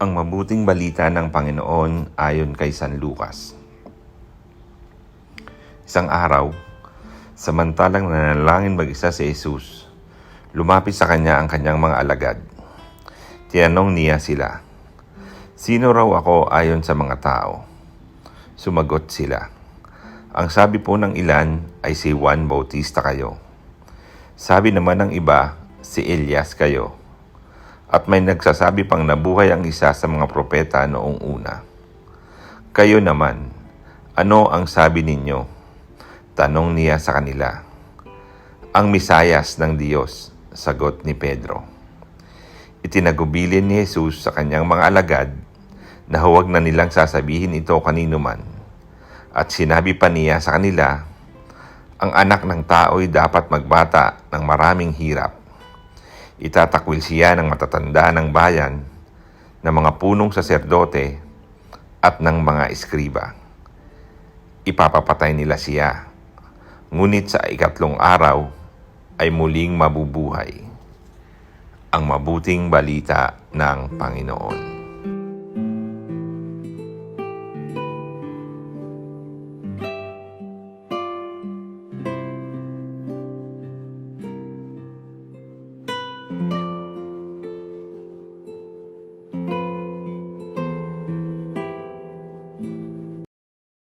Ang mabuting balita ng Panginoon ayon kay San Lucas. Isang araw, samantalang nanalangin mag-isa si Jesus, lumapit sa kanya ang kanyang mga alagad. Tinanong niya sila, "Sino raw ako ayon sa mga tao?" Sumagot sila, "Ang sabi po ng ilan ay si Juan Bautista kayo. Sabi naman ng iba, si Elias kayo. At may nagsasabi pang nabuhay ang isa sa mga propeta noong una. Kayo naman, ano ang sabi ninyo?" Tanong niya sa kanila. "Ang Mesiyas ng Diyos," sagot ni Pedro. Itinagubilin ni Jesus sa kanyang mga alagad na huwag na nilang sasabihin ito kanino man. At sinabi pa niya sa kanila, ang anak ng tao'y dapat magbata ng maraming hirap. Itatakwil siya ng matatanda ng bayan, ng mga punong saserdote at ng mga eskriba. Ipapapatay nila siya, ngunit sa ikatlong araw ay muling mabubuhay. Ang mabuting balita ng Panginoon.